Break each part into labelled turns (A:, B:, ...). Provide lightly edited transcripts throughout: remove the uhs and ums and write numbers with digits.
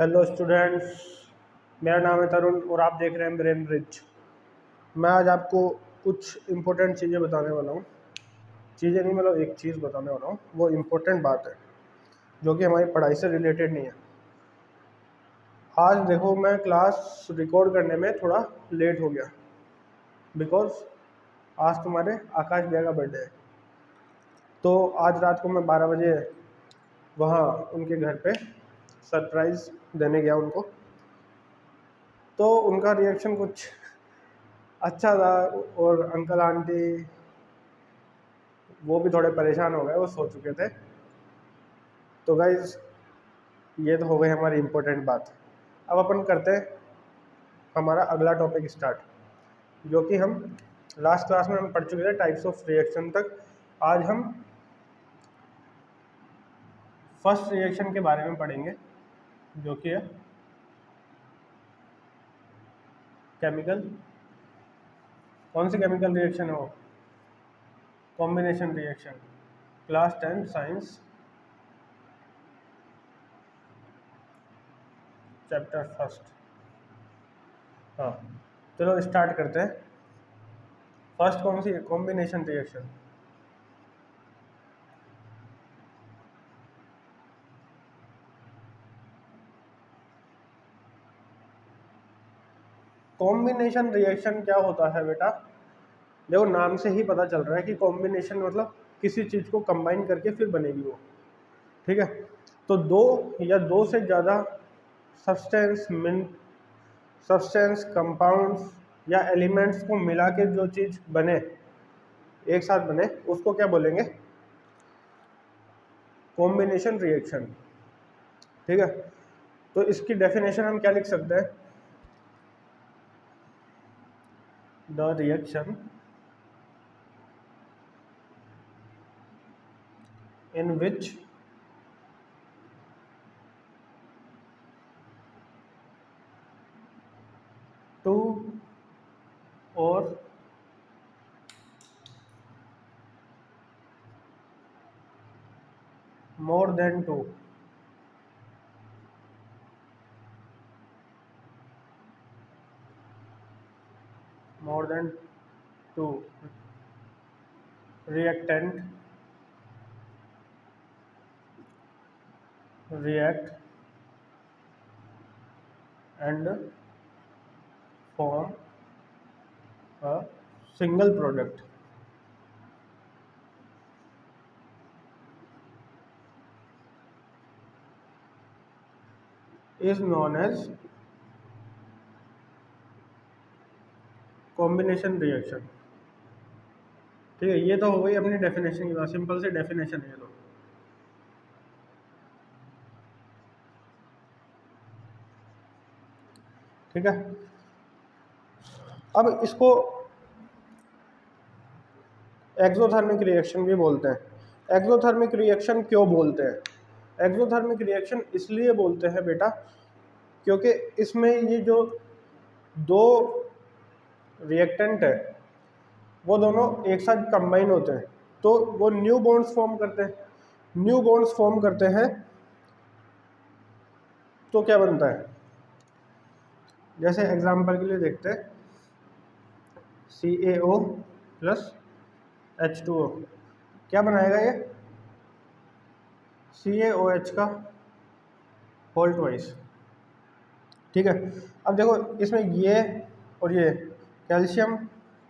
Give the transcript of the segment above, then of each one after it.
A: Hello students, मेरा नाम है तरुण और आप देख रहे हैं ब्रेन ब्रिज। मैं आज आपको कुछ इम्पोर्टेंट चीज़ें बताने वाला हूँ। चीज़ें नहीं, मतलब एक चीज़ बताने वाला हूँ, वो इम्पोर्टेंट बात है जो कि हमारी पढ़ाई से रिलेटेड नहीं है। आज देखो, मैं क्लास रिकॉर्ड करने में थोड़ा लेट हो गया बिकॉज आज तुम्हारे आकाश भैया का बर्थडे है। तो आज रात को मैं 12 बजे वहाँ उनके घर पे सरप्राइज़ देने गया उनको। तो उनका रिएक्शन कुछ अच्छा था और अंकल आंटी वो भी थोड़े परेशान हो गए, वो सो चुके थे। तो गाइज, ये तो हो गई हमारी इम्पोर्टेंट बात। अब अपन करते हैं हमारा अगला टॉपिक स्टार्ट, जो कि हम लास्ट क्लास में हम पढ़ चुके थे टाइप्स ऑफ रिएक्शन तक। आज हम फर्स्ट रिएक्शन के बारे में पढ़ेंगे, जो कि है केमिकल। कौन सी केमिकल रिएक्शन है वो? Combination reaction, class 10 science, chapter first. हाँ, चलो स्टार्ट करते हैं। फर्स्ट कौन सी है? Combination reaction. कॉम्बिनेशन रिएक्शन क्या होता है बेटा? देखो, नाम से ही पता चल रहा है कि कॉम्बिनेशन मतलब किसी चीज़ को कंबाइन करके फिर बनेगी वो। ठीक है, तो दो या दो से ज़्यादा सब्सटेंस कंपाउंड्स या एलिमेंट्स को मिला के जो चीज़ बने, एक साथ बने, उसको क्या बोलेंगे? Combination reaction. ठीक है, तो इसकी डेफिनेशन हम क्या लिख सकते हैं? The reaction in which two or more than two reactant react and form a single product is known as combination reaction। ठीक है, ये तो हो गई अपनी डेफिनेशन की बात, सिंपल सी डेफिनेशन है ये तो। ठीक है, अब इसको एक्सोथर्मिक रिएक्शन भी बोलते हैं। एक्सोथर्मिक रिएक्शन क्यों बोलते हैं? एक्सोथर्मिक रिएक्शन इसलिए बोलते हैं बेटा क्योंकि इसमें ये जो दो रिएक्टेंट है वो दोनों एक साथ कंबाइन होते हैं, तो वो न्यू बॉन्ड्स फॉर्म करते हैं। न्यू बॉन्ड्स फॉर्म करते हैं तो क्या बनता है? जैसे एग्जांपल के लिए देखते हैं, CaO प्लस H2O क्या बनाएगा? ये CaOH का होल ट्वाइस। ठीक है, अब देखो इसमें ये और ये कैल्शियम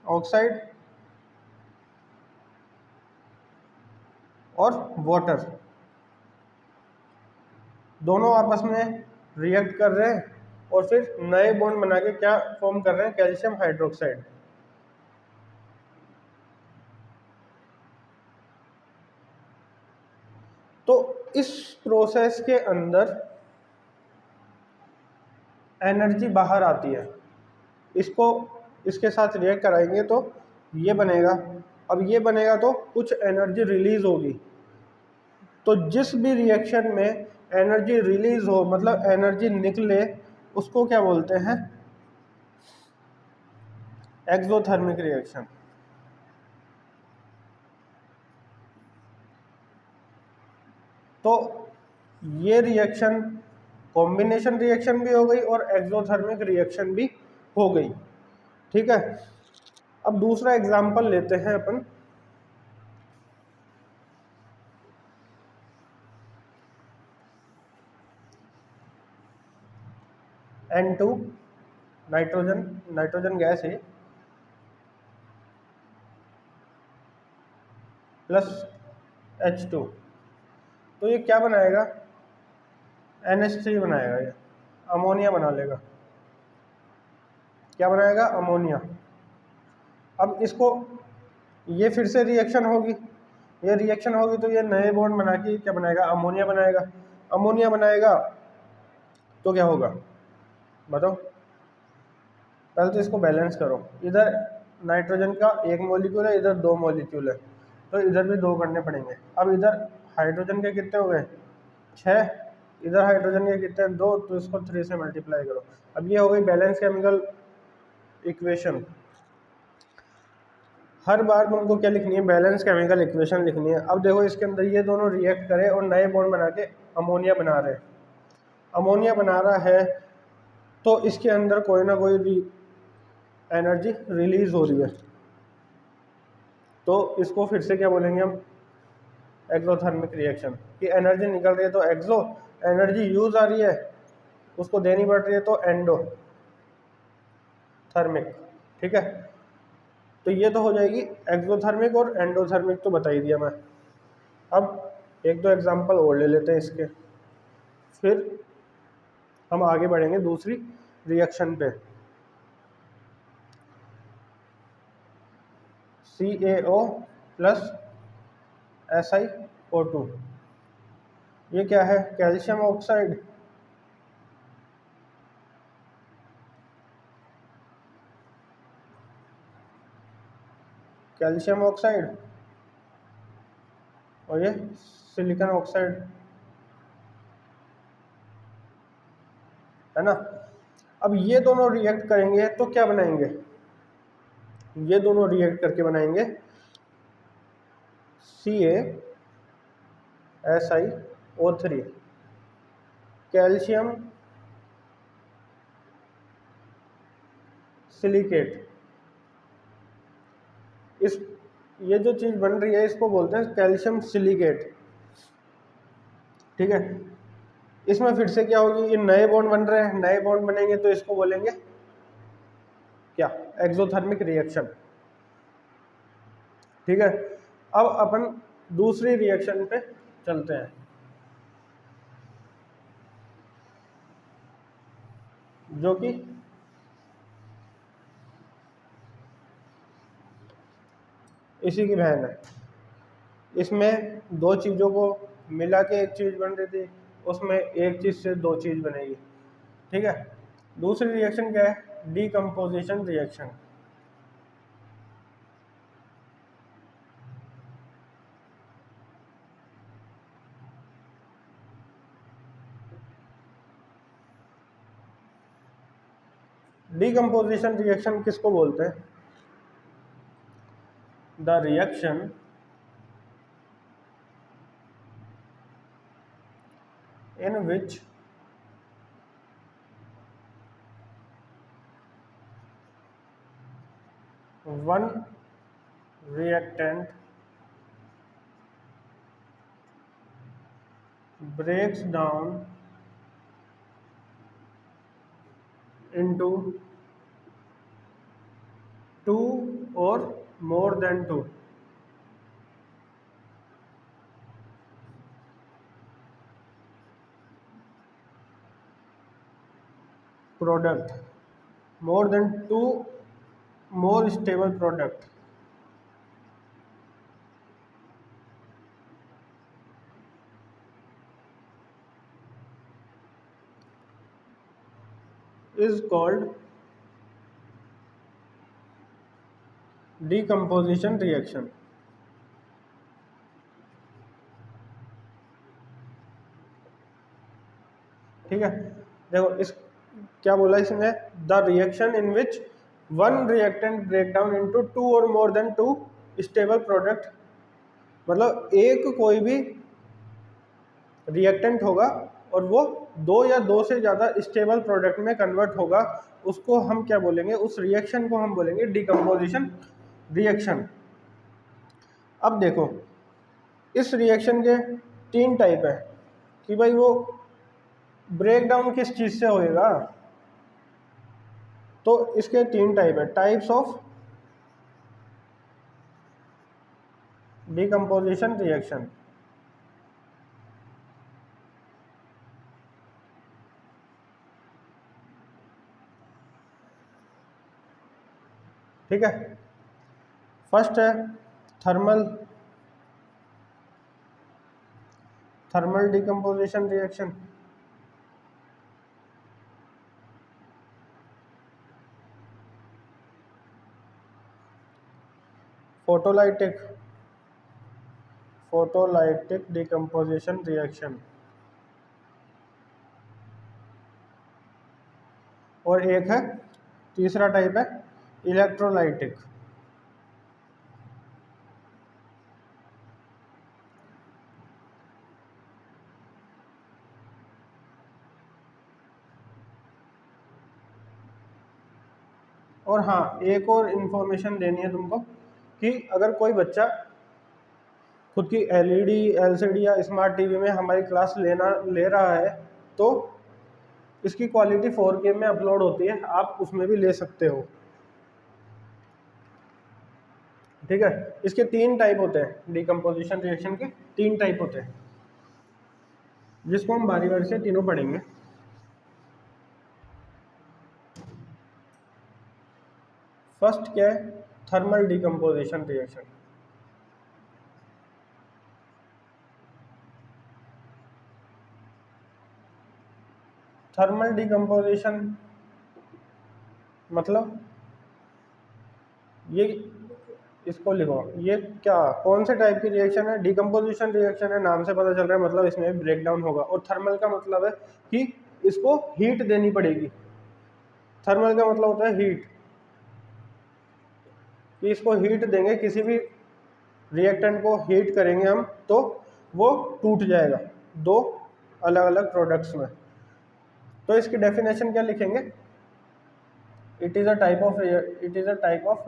A: ऑक्साइड और वाटर दोनों आपस में रिएक्ट कर रहे हैं और फिर नए बॉन्ड बना के क्या फॉर्म कर रहे हैं? Calcium hydroxide. तो इस प्रोसेस के अंदर एनर्जी बाहर आती है, इसको इसके साथ रिएक्ट कराएंगे तो ये बनेगा। अब ये बनेगा तो कुछ एनर्जी रिलीज होगी। तो जिस भी रिएक्शन में एनर्जी रिलीज हो, मतलब एनर्जी निकले, उसको क्या बोलते हैं? Exothermic reaction. तो ये रिएक्शन कॉम्बिनेशन रिएक्शन भी हो गई और एक्सोथर्मिक रिएक्शन भी हो गई। ठीक है, अब दूसरा एग्जाम्पल लेते हैं अपन। N2 नाइट्रोजन, नाइट्रोजन गैस है, प्लस H2, तो ये क्या बनाएगा, NH3 बनाएगा, ये अमोनिया बना लेगा। क्या बनाएगा, अमोनिया। अब इसको, ये फिर से रिएक्शन होगी, ये रिएक्शन होगी तो ये नए बॉन्ड बना के क्या बनाएगा, अमोनिया बनाएगा। अमोनिया बनाएगा तो क्या होगा बताओ, पहले तो इसको बैलेंस करो। इधर नाइट्रोजन का एक मॉलिक्यूल है, इधर 2 मॉलिक्यूल है, तो इधर भी 2 करने पड़ेंगे। अब इधर हाइड्रोजन के कितने हो गए, 6, इधर हाइड्रोजन के कितने हैं, 2, तो इसको 3 से मल्टीप्लाई करो। अब ये हो गई बैलेंस केमिकल इक्वेशन। हर बार तुमको क्या लिखनी है, बैलेंस केमिकल इक्वेशन लिखनी है। अब देखो इसके अंदर ये दोनों रिएक्ट करे और नए बॉन्ड बना के अमोनिया बना रहे हैं। अमोनिया बना रहा है तो इसके अंदर कोई ना कोई एनर्जी रिलीज हो रही है, तो इसको फिर से क्या बोलेंगे हम, एक्सोथर्मिक रिएक्शन। कि एनर्जी निकल रही है तो एक्सो, एनर्जी यूज आ रही है उसको देनी पड़ रही है तो एंडो थर्मिक। ठीक है, तो ये तो हो जाएगी एक्सोथर्मिक और एंडोथर्मिक, तो बता ही दिया मैं। अब एक दो एग्जांपल और ले लेते हैं इसके, फिर हम आगे बढ़ेंगे दूसरी रिएक्शन पे। CaO प्लस SiO2, ये क्या है, कैल्शियम ऑक्साइड। कैल्शियम ऑक्साइड और ये सिलिकॉन ऑक्साइड, है ना। अब ये दोनों रिएक्ट करेंगे तो क्या बनाएंगे, ये दोनों रिएक्ट करके बनाएंगे CaSiO3, कैल्शियम सिलिकेट। इस, ये जो चीज बन रही है इसको बोलते हैं कैल्शियम सिलिकेट। ठीक है, इसमें फिर से क्या होगी, ये नए बॉन्ड बन रहे हैं, नए बॉन्ड बनेंगे तो इसको बोलेंगे क्या, एक्सोथर्मिक रिएक्शन। ठीक है, अब अपन दूसरी रिएक्शन पे चलते हैं, जो कि इसी की बहन है। इसमें दो चीज़ों को मिला के एक चीज़ बन रही थी, उसमें एक चीज़ से दो चीज़ बनेगी। ठीक है, दूसरी रिएक्शन क्या है, डीकम्पोजिशन रिएक्शन। डीकम्पोजिशन रिएक्शन किसको बोलते हैं, the reaction in which one reactant breaks down into two or more than two product, more than two more stable product is called decomposition reaction। ठीक है, देखो इस क्या बोला इसमें, the reaction in which one reactant break down into two और more than two stable product, मतलब एक कोई भी रिएक्टेंट होगा और वो दो या दो से ज़्यादा स्टेबल प्रोडक्ट में कन्वर्ट होगा, उसको हम क्या बोलेंगे, उस रिएक्शन को हम बोलेंगे डिकम्पोजिशन रिएक्शन। अब देखो इस रिएक्शन के तीन टाइप है कि भाई वो ब्रेक डाउन किस चीज़ से होएगा, तो इसके तीन टाइप है, टाइप्स ऑफ डिकम्पोजिशन रिएक्शन। ठीक है, फर्स्ट है thermal thermal decomposition reaction. Photolytic photolytic decomposition reaction. और एक है तीसरा टाइप है इलेक्ट्रोलाइटिक। और हाँ, एक और इन्फॉर्मेशन देनी है तुमको कि अगर कोई बच्चा खुद की एलईडी एलसीडी या स्मार्ट टीवी में हमारी क्लास ले रहा है तो इसकी क्वालिटी 4K में अपलोड होती है, आप उसमें भी ले सकते हो। ठीक है, इसके तीन टाइप होते हैं, डिकम्पोजिशन रिएक्शन के तीन टाइप होते हैं, जिसको हम बारी बारी से तीनों पढ़ेंगे। फर्स्ट क्या है, thermal decomposition reaction. Thermal decomposition मतलब ये, इसको लिखो, ये क्या कौन से टाइप की रिएक्शन है, डिकम्पोजिशन रिएक्शन है, नाम से पता चल रहा है, मतलब इसमें ब्रेक डाउन होगा। और थर्मल का मतलब है कि इसको हीट देनी पड़ेगी। थर्मल का मतलब होता है हीट, कि इसको हीट देंगे, किसी भी रिएक्टेंट को हीट करेंगे हम तो वो टूट जाएगा दो अलग अलग प्रोडक्ट्स में। तो इसकी डेफिनेशन क्या लिखेंगे, it is a type of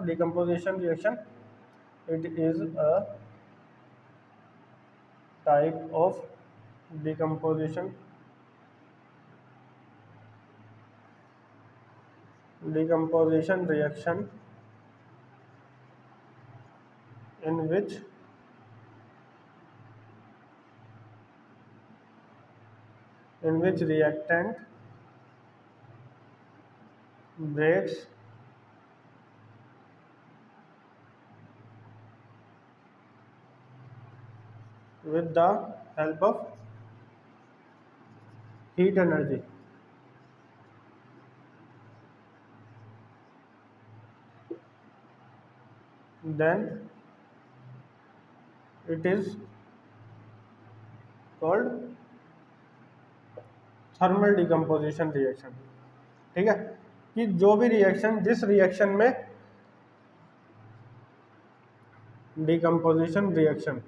A: decomposition reaction, it is a type of decomposition reaction in which reactant breaks with the help of heat energy. Then it is called thermal decomposition reaction. ठीक है, कि जो भी reaction, जिस reaction में decomposition reaction,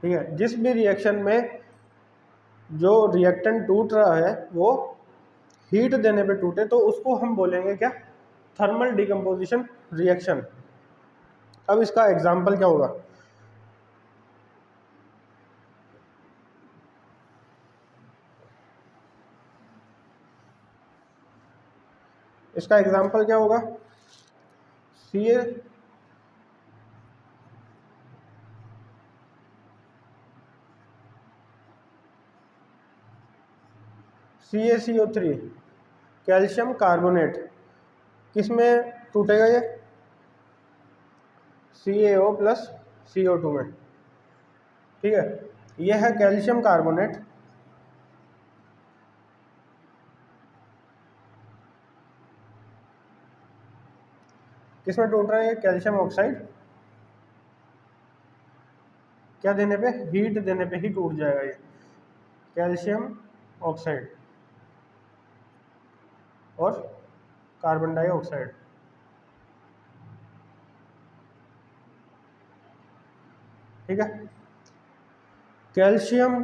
A: ठीक है, जिस भी रिएक्शन में जो रिएक्टेंट टूट रहा है वो हीट देने पे टूटे तो उसको हम बोलेंगे क्या, थर्मल डिकम्पोजिशन रिएक्शन। अब इसका एग्जाम्पल क्या होगा, इसका एग्जाम्पल क्या होगा, CaCO3 कैल्शियम कार्बोनेट, किस में टूटेगा ये, CaO प्लस CO2 में। ठीक है, ये है कैल्शियम कार्बोनेट, किस में टूट रहा है, ये कैल्शियम ऑक्साइड, क्या देने पे, हीट देने पे ही टूट जाएगा ये कैल्शियम ऑक्साइड और कार्बन डाइऑक्साइड। ठीक है, कैल्शियम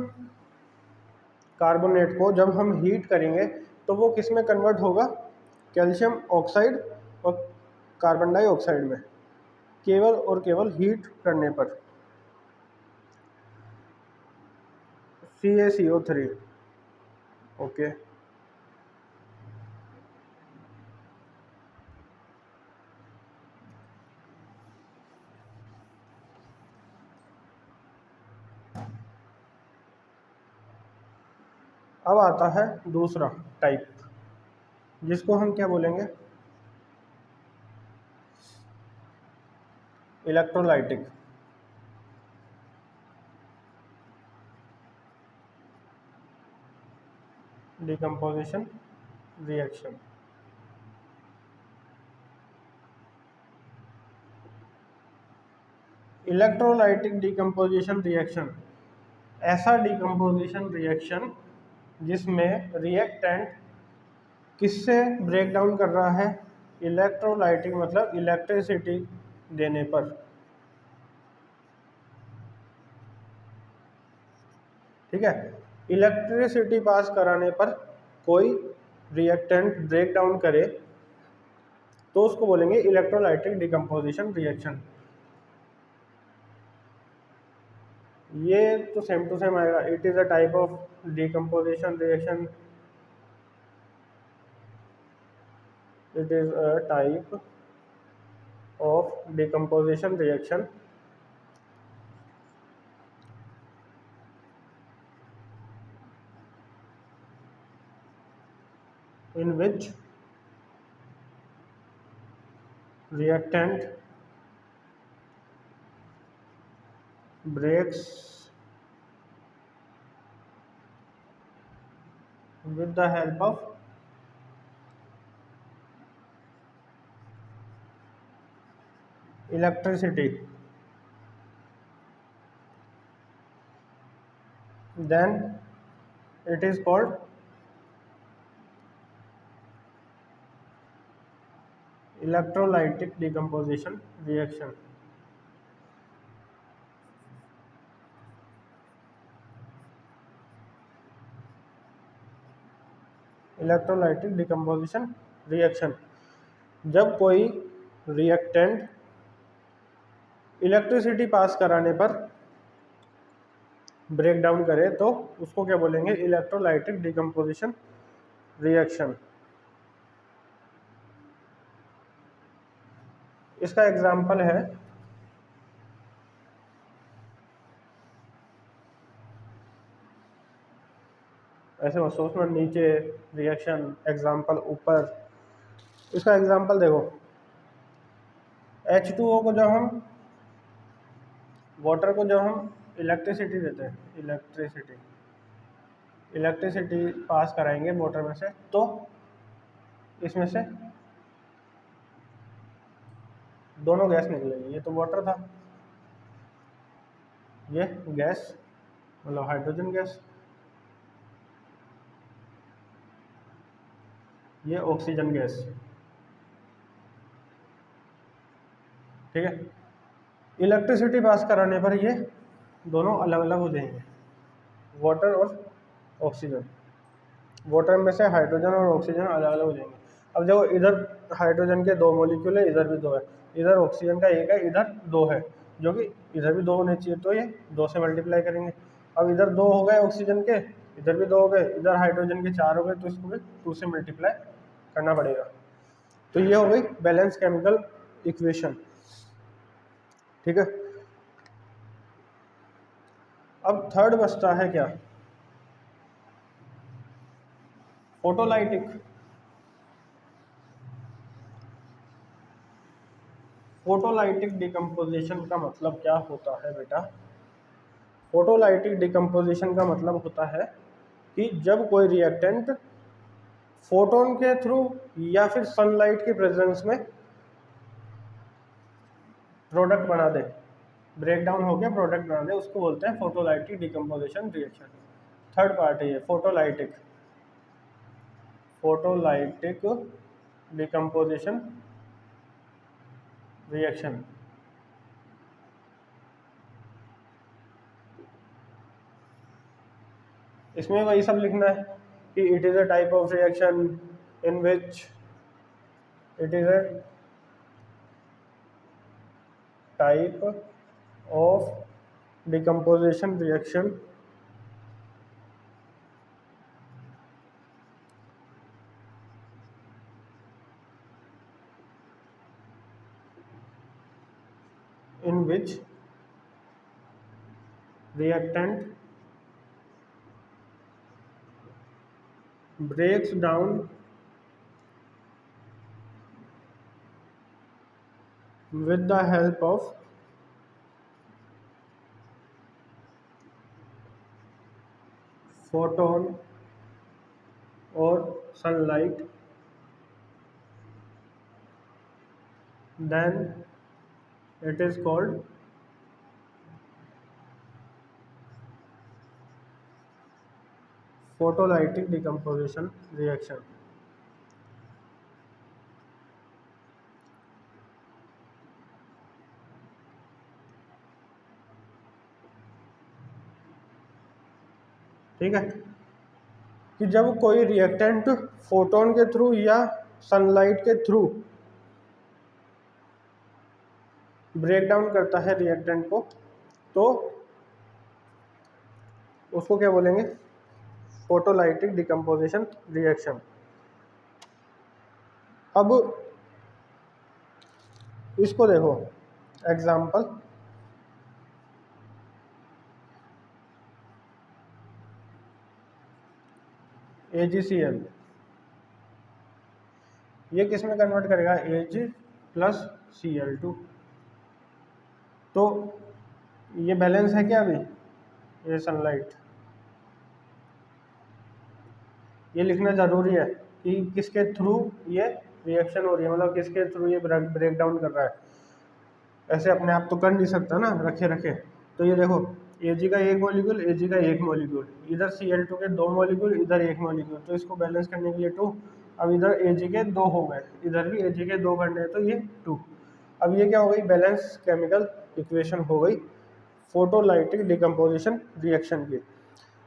A: कार्बोनेट को जब हम हीट करेंगे तो वो किस में कन्वर्ट होगा, कैल्शियम ऑक्साइड और कार्बन डाइऑक्साइड में, केवल और केवल हीट करने पर। CaCO3 okay. अब आता है दूसरा टाइप, जिसको हम क्या बोलेंगे, electrolytic. Decomposition reaction. Electrolytic decomposition reaction ऐसा डिकम्पोजिशन रिएक्शन जिसमें रिएक्टेंट किससे ब्रेक डाउन कर रहा है, इलेक्ट्रोलाइटिक मतलब इलेक्ट्रिसिटी देने पर। ठीक है, इलेक्ट्रिसिटी पास कराने पर कोई रिएक्टेंट ब्रेक डाउन करे तो उसको बोलेंगे इलेक्ट्रोलाइटिक डिकम्पोजिशन रिएक्शन। ये तो सेम टू सेम आएगा। It is a type of decomposition reaction, it is a type of decomposition reaction in which reactant breaks with the help of electricity, then it is called electrolytic decomposition reaction। Electrolytic decomposition reaction जब कोई reactant electricity pass कराने पर break down करे तो उसको क्या बोलेंगे, electrolytic decomposition reaction. इसका एग्जाम्पल है ऐसे मत सोचना नीचे रिएक्शन एग्जाम्पल ऊपर। इसका एग्जाम्पल देखो, H2O को जब हम वाटर को जब हम इलेक्ट्रिसिटी देते हैं, इलेक्ट्रिसिटी पास कराएंगे वाटर में से तो इसमें से दोनों गैस निकलेगी। ये तो वाटर था, ये गैस मतलब हाइड्रोजन गैस, ये ऑक्सीजन गैस। ठीक है, इलेक्ट्रिसिटी पास कराने पर ये दोनों अलग अलग हो जाएंगे, वाटर और ऑक्सीजन। वाटर में से हाइड्रोजन और ऑक्सीजन अलग अलग हो जाएंगे। अब देखो, इधर हाइड्रोजन के 2 मॉलिक्यूल है, इधर भी 2 है, इधर ऑक्सीजन का 1 है, इधर 2 है, जो कि इधर भी 2 होने चाहिए, तो ये 2 से मल्टीप्लाई करेंगे। अब इधर 2 हो गए ऑक्सीजन के, इधर भी 2 हो गए, इधर हाइड्रोजन के 4 हो गए, तो इसको भी 2 से मल्टीप्लाई करना पड़ेगा। तो ये हो गई बैलेंस केमिकल इक्वेशन। ठीक है, अब थर्ड बचता है क्या, फोटोलाइटिक। फोटोलाइटिक डिकम्पोजिशन का मतलब क्या होता है बेटा, फोटोलाइटिक डिकम्पोजिशन का मतलब होता है कि जब कोई रिएक्टेंट फोटोन के थ्रू या फिर सनलाइट के प्रेजेंस में प्रोडक्ट बना दे, ब्रेक डाउन हो गया प्रोडक्ट बना दे, उसको बोलते हैं photolytic decomposition reaction. Third part है ये फोटोलाइटिक डिकम्पोजिशन रिएक्शन। इसमें वही सब लिखना है कि it is a type of reaction in which it is a type of decomposition reaction in which reactant breaks down with the help of photon or sunlight, then it is called photolytic decomposition reaction. ठीक है, कि जब कोई reactant photon के through या sunlight के through break down करता है रिएक्टेंट को, तो उसको क्या बोलेंगे? Photolytic decomposition reaction. अब इसको देखो, एग्जाम्पल AgCl, ये किस में कन्वर्ट करेगा? Ag plus Cl2। तो ये बैलेंस है क्या? अभी ये सनलाइट, ये लिखना ज़रूरी है कि किसके थ्रू ये रिएक्शन हो रही है, मतलब किसके थ्रू ये ब्रेक डाउन कर रहा है। ऐसे अपने आप तो कर नहीं सकता ना रखे रखे। तो ये देखो, Ag का एक मॉलिक्यूल, Ag का एक मॉलिक्यूल, इधर Cl2 के दो मॉलिक्यूल, इधर एक मॉलिक्यूल, तो इसको बैलेंस करने के लिए 2। अब इधर Ag के दो हो गए, इधर भी Ag के दो करने हैं, तो ये 2। अब ये क्या हो गई? बैलेंस केमिकल इक्वेशन हो गई फोटोलाइटिक डिकम्पोजिशन रिएक्शन की।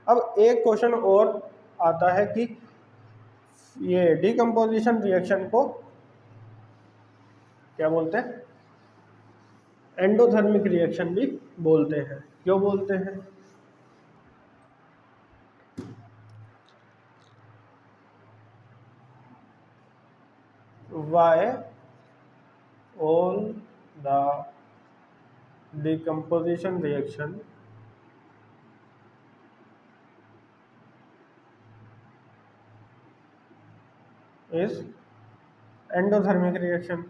A: अब एक क्वेश्चन और आता है कि ये डिकम्पोजिशन रिएक्शन को क्या बोलते हैं? एंडोथर्मिक रिएक्शन भी बोलते हैं। क्यों बोलते हैं? Why all the decomposition reaction is endothermic reaction?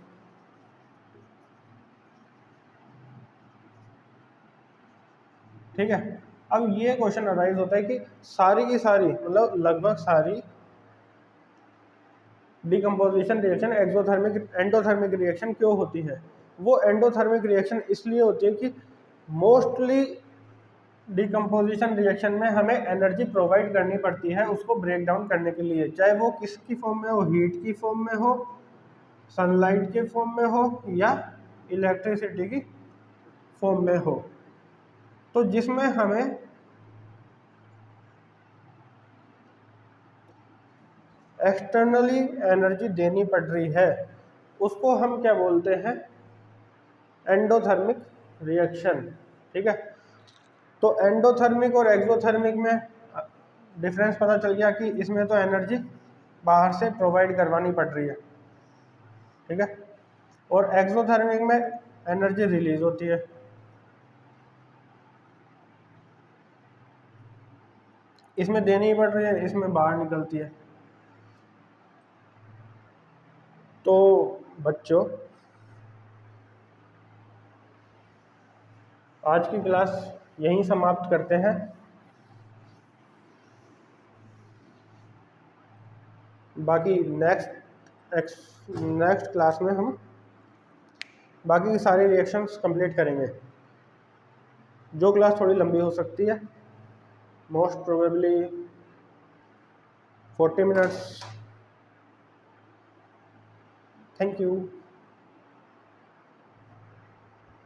A: ठीक है, अब ये क्वेश्चन अराइज होता है कि सारी की सारी, मतलब लगभग सारी decomposition reaction exothermic endothermic reaction क्यों होती है? वो एंडोथर्मिक रिएक्शन इसलिए होती है कि मोस्टली डिकम्पोजिशन रिएक्शन में हमें एनर्जी प्रोवाइड करनी पड़ती है उसको ब्रेक डाउन करने के लिए, चाहे वो किसकी फॉर्म में हो, हीट की फॉर्म में हो, सनलाइट के फॉर्म में हो, या इलेक्ट्रिसिटी की फॉर्म में हो। तो जिसमें हमें एक्सटर्नली एनर्जी देनी पड़ रही है उसको हम क्या बोलते हैं? Endothermic reaction. ठीक है, तो एंडोथर्मिक और एक्सोथर्मिक में डिफरेंस पता चल गया कि इसमें तो एनर्जी बाहर से प्रोवाइड करवानी पड़ रही है, ठीक है, और एक्सोथर्मिक में एनर्जी रिलीज होती है। इसमें देनी ही पड़ रही है, इसमें बाहर निकलती है। तो बच्चों, आज की क्लास यहीं समाप्त करते हैं। बाकी नेक्स्ट क्लास में हम बाकी की सारी रिएक्शंस कंप्लीट करेंगे। जो क्लास थोड़ी लंबी हो सकती है, most probably 40 minutes. Thank you.